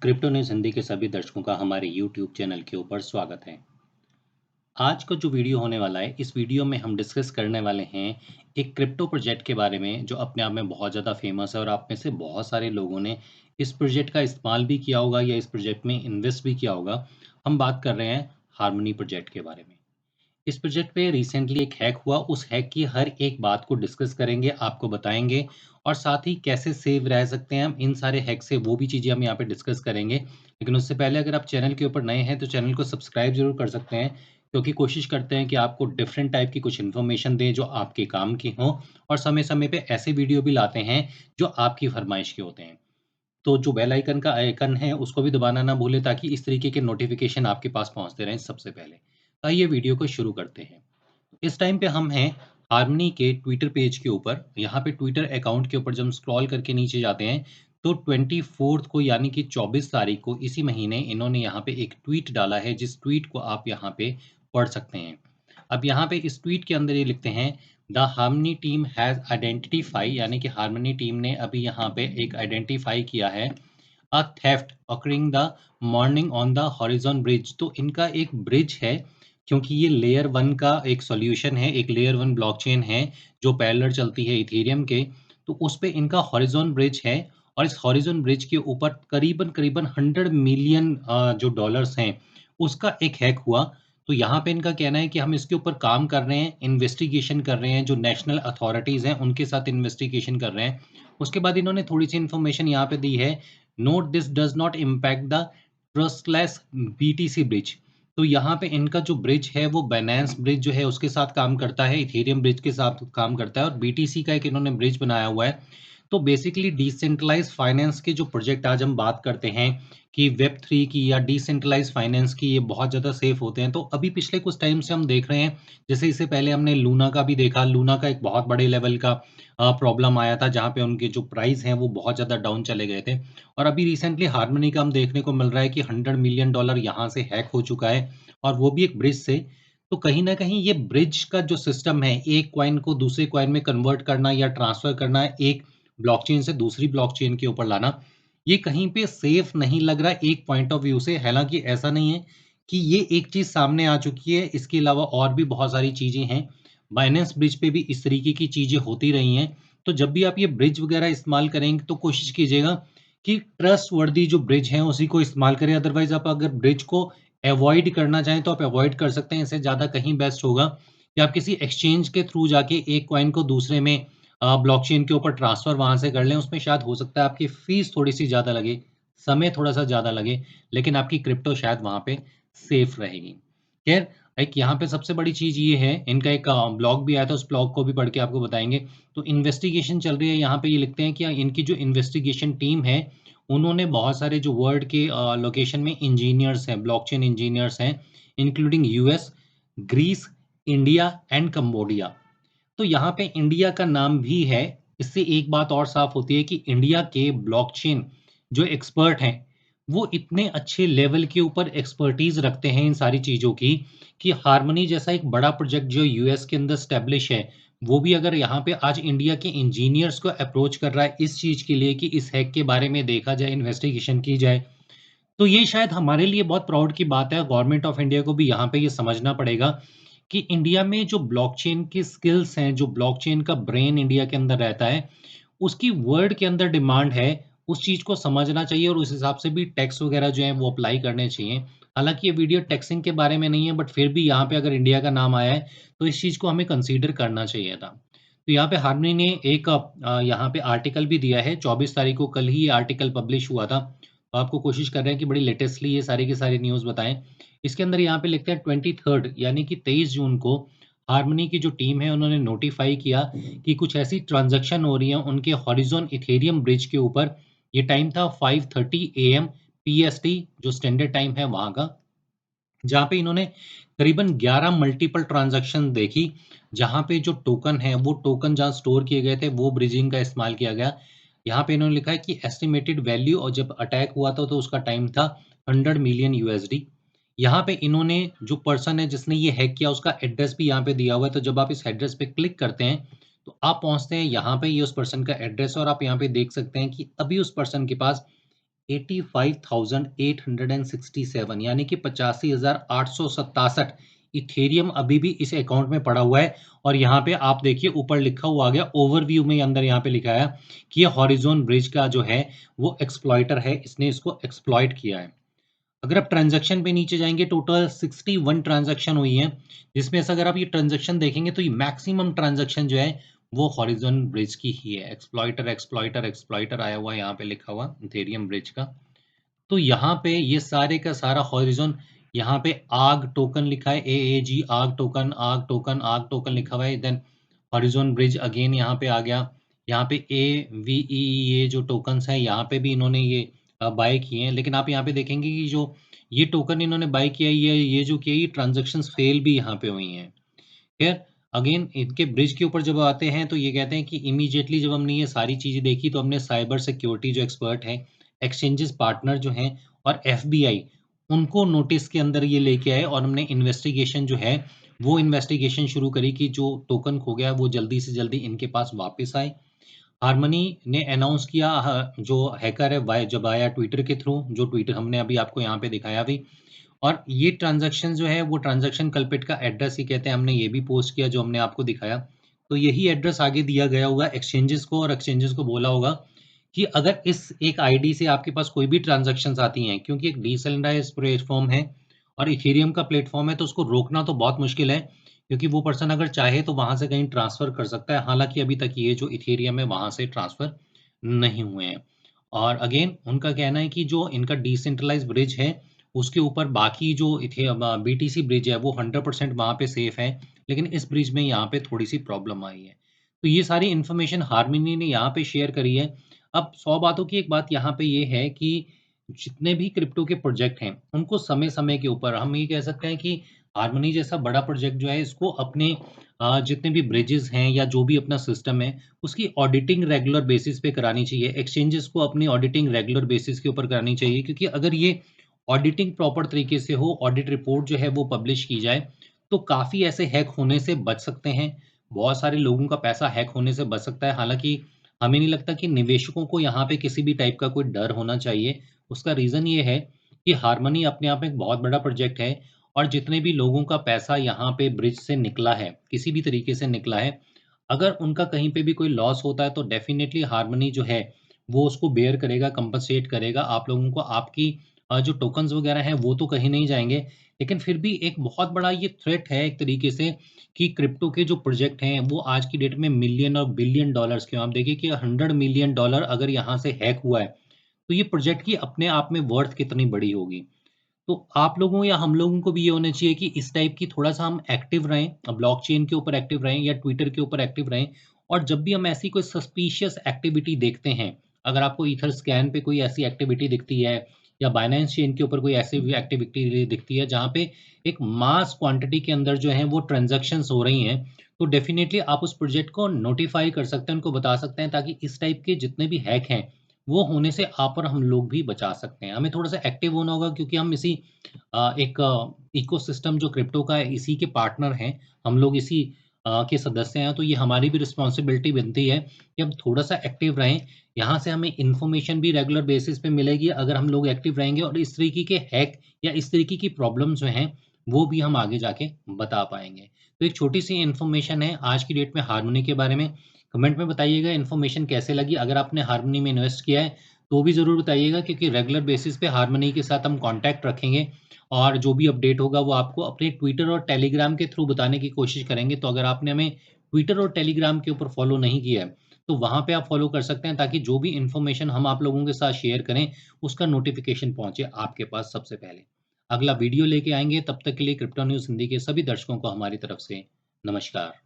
Crypto news Hindi के सभी दर्शकों का हमारे यूट्यूब चैनल के ऊपर स्वागत है। आज का जो वीडियो होने वाला है, इस वीडियो में हम डिस्कस करने वाले हैं एक क्रिप्टो प्रोजेक्ट के बारे में जो अपने आप में बहुत ज़्यादा फेमस है और आप में से बहुत सारे लोगों ने इस प्रोजेक्ट का इस्तेमाल भी किया होगा या इस प्रोजेक्ट में इन्वेस्ट भी किया होगा। हम बात कर रहे हैं हार्मनी प्रोजेक्ट के बारे में। इस प्रोजेक्ट पे रिसेंटली एक हैक हुआ, उस हैक की हर एक बात को डिस्कस करेंगे, आपको बताएँगे और साथ ही कैसे सेव रह सकते हैं हम इन सारे हैक से, वो भी चीज़ें हम यहाँ पे डिस्कस करेंगे। लेकिन उससे पहले अगर आप चैनल के ऊपर नए हैं, तो चैनल को सब्सक्राइब ज़रूर कर सकते हैं, क्योंकि कोशिश करते हैं कि आपको डिफरेंट टाइप की कुछ इन्फॉर्मेशन दें, जो आपके काम की हों और समय-समय पे ऐसे वीडियो भी लाते हैं, जो आपकी फ़रमाइश के होते हैं। तो जो बेल आइकन का आइकन है, उसको भी दबाना ना भूलें ताकि इस तरीके के नोटिफ़िकेशन आपके पास पहुँचते रहें सबसे पहले। तो आइए वीडियो को शुरू करते हैं। इस टाइम पे हम हैं हार्मनी के ट्विटर पेज के ऊपर। यहाँ पे ट्विटर अकाउंट के ऊपर जब हम स्क्रॉल करके नीचे जाते हैं, तो 24th को यानी कि 24 तारीख को इसी महीने इन्होंने यहाँ पे एक ट्वीट डाला है, जिस ट्वीट को आप यहाँ पे पढ़ सकते हैं। अब यहाँ पे इस ट्वीट के अंदर ये लिखते हैं, the harmony team has identify, यानी कि हार्मनी टीम ने अभी यहाँ पे एक आइडेंटिफाई किया है a theft occurring the morning on the horizon bridge. तो इनका एक ब्रिज है, क्योंकि ये लेयर 1 का एक सॉल्यूशन है, एक लेयर 1 ब्लॉकचेन है जो पैरेलल चलती है इथेरियम के, तो उस पे इनका हॉरिज़ॉन ब्रिज है और इस हॉरिज़ॉन ब्रिज के ऊपर करीबन-करीबन 100 मिलियन जो डॉलर्स हैं, उसका एक हैक हुआ। तो यहाँ पे इनका कहना है कि हम इसके ऊपर काम कर रहे हैं, इन्वेस्टिगेशन कर रहे हैं, जो नेशनल अथॉरिटीज़ हैं, उनके साथ इन्वेस्टिगेशन कर रहे हैं। उसके बाद इन्होंने थोड़ी-सी इन्फॉर्मेशन यहाँ पे दी है, note this does not impact the trustless BTC bridge. तो यहाँ पे इनका जो ब्रिज है, वो बाइनेंस ब्रिज जो है उसके साथ काम करता है, इथेरियम ब्रिज के साथ काम करता है और बीटीसी का एक इन्होंने ब्रिज बनाया हुआ है। तो बेसिकली डिसेंट्रलाइज़्ड फाइनेंस के जो प्रोजेक्ट आज हम बात करते हैं कि वेब 3 की या डिसेंट्रलाइज़्ड फाइनेंस की, ये बहुत ज़्यादा सेफ होते हैं। तो अभी पिछले कुछ टाइम से हम देख रहे हैं, जैसे इससे पहले हमने लूना का भी देखा, लूना का एक बहुत बड़े लेवल का प्रॉब्लम आया था, जहाँ पे उनके जो प्राइस हैं, वो बहुत ज़्यादा डाउन चले गए थे। और अभी रिसेंटली हार्मनी का हम देखने को मिल रहा है कि $100 मिलियन यहाँ से हैक हो चुका है और वो भी एक ब्रिज से। तो कहीं न कहीं ये ब्रिज का जो सिस्टम है, एक कॉइन को दूसरे कॉइन में कन्वर्ट करना या ट्रांसफ़र करना, एक ब्लॉकचेन से दूसरी ब्लॉकचेन के ऊपर लाना, ये कहीं पे सेफ नहीं लग रहा एक पॉइंट ऑफ व्यू से। हालाँकि ऐसा नहीं है कि ये एक चीज़ सामने आ चुकी है, इसके अलावा और भी बहुत सारी चीज़ें हैं। बाइनेंस ब्रिज पे भी इस तरीके की चीज़ें होती रही हैं। तो जब भी आप ये ब्रिज वगैरह इस्तेमाल करेंगे, तो कोशिश कीजिएगा कि ट्रस्टवर्दी जो ब्रिज हैं, उसी को इस्तेमाल करें। अदरवाइज़ आप अगर ब्रिज को अवॉइड करना चाहें, तो आप अवॉइड कर सकते हैं। इससे ज़्यादा कहीं बेस्ट होगा कि आप किसी एक्सचेंज के थ्रू जाके एक कॉइन को दूसरे में ब्लॉकचेन के ऊपर ट्रांसफ़र वहाँ से कर लें। उसमें शायद हो सकता है आपकी फ़ीस थोड़ी-सी ज़्यादा लगे, समय थोड़ा-सा ज़्यादा लगे, लेकिन आपकी क्रिप्टो शायद वहाँ पे सेफ़ रहेगी। ख़ैर, एक यहाँ पे सबसे बड़ी चीज़ ये है, इनका एक ब्लॉग भी आया था, उस ब्लॉग को भी पढ़ के आपको बताएँगे। तो इन्वेस्टिगेशन चल रही है, यहाँ पे ये लिखते हैं कि इनकी जो इन्वेस्टिगेशन टीम है, उन्होंने बहुत सारे जो वर्ल्ड के लोकेशन में इंजीनियर्स हैं, ब्लॉकचेन इंजीनियर्स हैं, including US, Greece, India and Cambodia. तो यहाँ पे इंडिया का नाम भी है। इससे एक बात और साफ होती है कि इंडिया के ब्लॉकचेन जो एक्सपर्ट हैं, वो इतने अच्छे लेवल के ऊपर एक्सपर्टीज़ रखते हैं इन सारी चीज़ों की, कि हार्मनी जैसा एक बड़ा प्रोजेक्ट जो यूएस के अंदर एस्टेब्लिश है, वो भी अगर यहाँ पे आज इंडिया के इंजीनियर्स को अप्रोच कर रहा है इस चीज़ के लिए कि इस हैक के बारे में देखा जाए, इन्वेस्टिगेशन की जाए, तो ये शायद हमारे लिए बहुत प्राउड की बात है। गवर्नमेंट ऑफ इंडिया को भी यहाँ पे ये समझना पड़ेगा कि इंडिया में जो ब्लॉकचेन की स्किल्स हैं, जो ब्लॉकचेन का ब्रेन इंडिया के अंदर रहता है, उसकी वर्ल्ड के अंदर डिमांड है। उस चीज़ को समझना चाहिए और उस हिसाब से भी टैक्स वगैरह जो हैं वो अप्लाई करने चाहिए। हालाँकि ये वीडियो टैक्सिंग के बारे में नहीं है, बट फिर भी यहाँ पे अगर इंडिया का नाम आया है, तो इस चीज़ को हमें कंसीडर करना चाहिए था। तो यहाँ पे हार्मनी ने एक यहाँ पे आर्टिकल भी दिया है, 24 तारीख को कल ही ये आर्टिकल पब्लिश हुआ था। तो आपको कोशिश कर रहे हैं कि बड़ी लेटेस्टली ये सारी की सारी न्यूज़ बताएँ। इसके अंदर यहाँ पे लिखते हैं 23rd यानी कि 23 जून को हार्मनी की जो टीम है, उन्होंने नोटिफ़ाई किया कि कुछ ऐसी ट्रांज़ैक्शन हो रही हैं उनके हॉरिज़ॉन इथेरियम ब्रिज के ऊपर। ये टाइम था 5:30 एएम पीएसटी, जो स्टैंडर्ड टाइम है वहाँ का। जहाँ पे इन्होंने करीबन 11 मल्टीपल ट्रांज़ैक्शन देखी, जहाँ पे जो टोकन है, वो टोकन जहाँ स्टोर किए गए थे, वो ब्रिजिंग का इस्तेमाल किया गया। यहाँ पे इन्होंने लिखा है कि एस्टिमेटेड वैल्यू, और जब अटैक हुआ था, तो उसका टाइम था 100 मिलियन यूएसडी। यहाँ पे इन्होंने जो पर्सन है जिसने ये हैक किया, उसका एड्रेस भी यहाँ पे दिया हुआ है। तो जब आप इस एड्रेस पे क्लिक करते हैं, तो आप पहुँचते हैं यहाँ पे, ये उस पर्सन का एड्रेस है और आप यहाँ पे देख सकते हैं कि अभी उस पर्सन के पास 85,867 यानी कि 85,867 इथेरियम अभी भी इस अकाउंट में पड़ा हुआ है। और यहाँ पे आप देखिए ऊपर लिखा हुआ आ गया ओवरव्यू में अंदर यहाँ पे लिखा है कि ये हॉरिजॉन ब्रिज का जो है वो एक्सप्लॉइटर है, इसने इसको एक्सप्लॉइट किया है। अगर आप ट्रांजैक्शन पे नीचे जाएंगे टोटल 61 ट्रांजैक्शन हुई है, जिसमें से अगर आप ये ट्रांजैक्शन देखेंगे तो ये मैक्सिमम ट्रांजैक्शन जो है वो हॉरिजॉन ब्रिज की ही है। एक्सप्लॉइटर एक्सप्लॉइटर एक्सप्लॉइटर आया हुआ है यहाँ पे लिखा हुआ इथेरियम ब्रिज का। तो यहाँ पे ये सारे का सारा हॉरिजॉन, यहाँ पे आग टोकन लिखा है, AAG आग टोकन आग टोकन आग टोकन लिखा हुआ है। देन हॉरिजॉन ब्रिज अगेन यहाँ पे आ गया। यहाँ पे AVE ये जो टोकन्स हैं यहाँ पे भी इन्होंने ये बाय किए हैं, लेकिन आप यहाँ पे देखेंगे कि जो ये टोकन इन्होंने बाय किया है ये जो किया ये ट्रांजेक्शन्स फेल भी यहाँ पे हुई हैं। खैर अगेन इनके ब्रिज के ऊपर जब आते हैं तो ये कहते हैं कि इमीडिएटली जब हमने ये सारी चीज़ें देखी तो हमने साइबर सिक्योरिटी जो एक्सपर्ट हैं, एक्सचेंजेस पार्टनर जो हैं और FBI उनको नोटिस के अंदर ये लेके आए और हमने इन्वेस्टिगेशन जो है वो इन्वेस्टिगेशन शुरू करी कि जो टोकन खो गया वो जल्दी से जल्दी इनके पास वापस आए। हार्मनी ने अनाउंस किया जो हैकर है जब आया ट्विटर के थ्रू, जो ट्विटर हमने अभी आपको यहाँ पे दिखाया भी। और ये ट्रांजैक्शन जो है वो ट्रांजैक्शन कल्पिट का एड्रेस ही कहते हैं, हमने ये भी पोस्ट किया जो हमने आपको दिखाया। तो यही एड्रेस आगे दिया गया होगा एक्सचेंजेस को, और एक्सचेंजेस को बोला होगा कि अगर इस एक आईडी से आपके पास कोई भी ट्रांजैक्शंस आती हैं, क्योंकि एक डिसेंट्रलाइज्ड प्लेटफॉर्म है और इथेरियम का प्लेटफॉर्म है, तो उसको रोकना तो बहुत मुश्किल है, क्योंकि वो पर्सन अगर चाहे तो वहां से कहीं ट्रांसफर कर सकता है। हालांकि अभी तक ये जो इथेरियम है वहां से ट्रांसफर नहीं हुए हैं। और अगेन उनका कहना है कि जो इनका डिसेंट्रलाइज ब्रिज है उसके ऊपर बाकी जो इथे BTC ब्रिज है वो 100% वहाँ पे सेफ है, लेकिन इस ब्रिज में यहाँ पे थोड़ी सी प्रॉब्लम आई है। तो ये सारी इन्फॉर्मेशन हार्मनी ने यहाँ पे शेयर करी है। अब 100 बातों की एक बात यहाँ पे ये है कि जितने भी क्रिप्टो के प्रोजेक्ट हैं उनको समय समय के ऊपर हम ये कह सकते हैं कि हार्मनी जैसा बड़ा प्रोजेक्ट जो है इसको अपने जितने भी ब्रिजेस हैं या जो भी अपना सिस्टम है उसकी ऑडिटिंग रेगुलर बेसिस पे करानी चाहिए। एक्सचेंजेस को अपनी ऑडिटिंग रेगुलर बेसिस के ऊपर करानी चाहिए, क्योंकि अगर ये ऑडिटिंग प्रॉपर तरीके से हो, ऑडिट रिपोर्ट जो है वो पब्लिश की जाए, तो काफ़ी ऐसे हैक होने से बच सकते हैं। बहुत सारे लोगों का पैसा हैक होने से बच सकता है। हालाँकि हमें नहीं लगता कि निवेशकों को यहाँ पे किसी भी टाइप का कोई डर होना चाहिए। उसका रीज़न ये है कि हार्मनी अपने आप में एक बहुत बड़ा प्रोजेक्ट है, और जितने भी लोगों का पैसा यहाँ पे ब्रिज से निकला है, किसी भी तरीके से निकला है, अगर उनका कहीं पे भी कोई लॉस होता है तो डेफ़िनेटली हार्मनी जो है, वो उसको बेयर करेगा, कंपनसेट करेगा आप लोगों को। आपकी जो टोकन्स वगैरह हैं वो तो कहीं नहीं जाएँगे, लेकिन फिर भी एक बहुत बड़ा ये थ्रेट है एक तरीके से कि क्रिप्टो के जो प्रोजेक्ट हैं वो आज की डेट में मिलियन और बिलियन डॉलर्स के, आप देखिए कि 100 मिलियन डॉलर अगर यहाँ से हैक हुआ है, तो ये प्रोजेक्ट की अपने आप में वर्थ कितनी बड़ी होगी। तो आप लोगों या हम लोगों को भी ये होना चाहिए कि इस टाइप की थोड़ा-सा हम एक्टिव रहें, ब्लॉकचेन के ऊपर एक्टिव रहें या ट्विटर के ऊपर एक्टिव रहें। और जब भी हम ऐसी कोई सस्पिशियस एक्टिविटी देखते हैं, अगर आपको ईथरस्कैन पे कोई ऐसी एक्टिविटी दिखती है या बाइनेंस चेन के ऊपर कोई ऐसी भी एक्टिविटी दिखती है जहाँ पे एक मास क्वांटिटी के अंदर जो है वो ट्रांज़ैक्शंस हो रही हैं, तो डेफ़िनिटली आप उस प्रोजेक्ट को नोटिफ़ाई कर सकते हैं, उनको बता सकते हैं, ताकि इस टाइप के जितने भी हैक हैं, वो होने से आप और हम लोग भी बचा सकते हैं। हमें थोड़ा-सा एक्टिव होना होगा, क्योंकि हम इसी एक इकोसिस्टम जो क्रिप्टो का है इसी के पार्टनर हैं, हम लोग इसी के सदस्य हैं, तो ये हमारी भी रिस्पॉन्सिबिलिटी बनती है कि हम थोड़ा-सा एक्टिव रहें। यहाँ से हमें इन्फॉर्मेशन भी रेगुलर बेसिस पे मिलेगी अगर हम लोग एक्टिव रहेंगे, और इस तरीके के हैक या इस तरीके की प्रॉब्लम्स जो हैं, वो भी हम आगे जाके बता पाएँगे। तो एक छोटी-सी इन्फॉर्मेशन है आज की डेट में हार्मनी के बारे में। कमेंट में बताइएगा इन्फॉर्मेशन कैसे लगी। अगर आपने हार्मनी में इन्वेस्ट किया है, तो भी ज़रूर बताइएगा, क्योंकि रेगुलर बेसिस पे हार्मनी के साथ हम कॉन्टैक्ट रखेंगे और जो भी अपडेट होगा वो आपको अपने ट्विटर और टेलीग्राम के थ्रू बताने की कोशिश करेंगे। तो अगर आपने हमें ट्विटर और टेलीग्राम के ऊपर फॉलो नहीं किया है, तो वहाँ पे आप फॉलो कर सकते हैं, ताकि जो भी इन्फॉर्मेशन हम आप लोगों के साथ शेयर करें, उसका नोटिफ़िकेशन पहुँचे आपके पास सबसे पहले। अगला वीडियो लेके आएँगे, तब तक के लिए क्रिप्टो न्यूज़ हिंदी के सभी दर्शकों को हमारी तरफ से नमस्कार।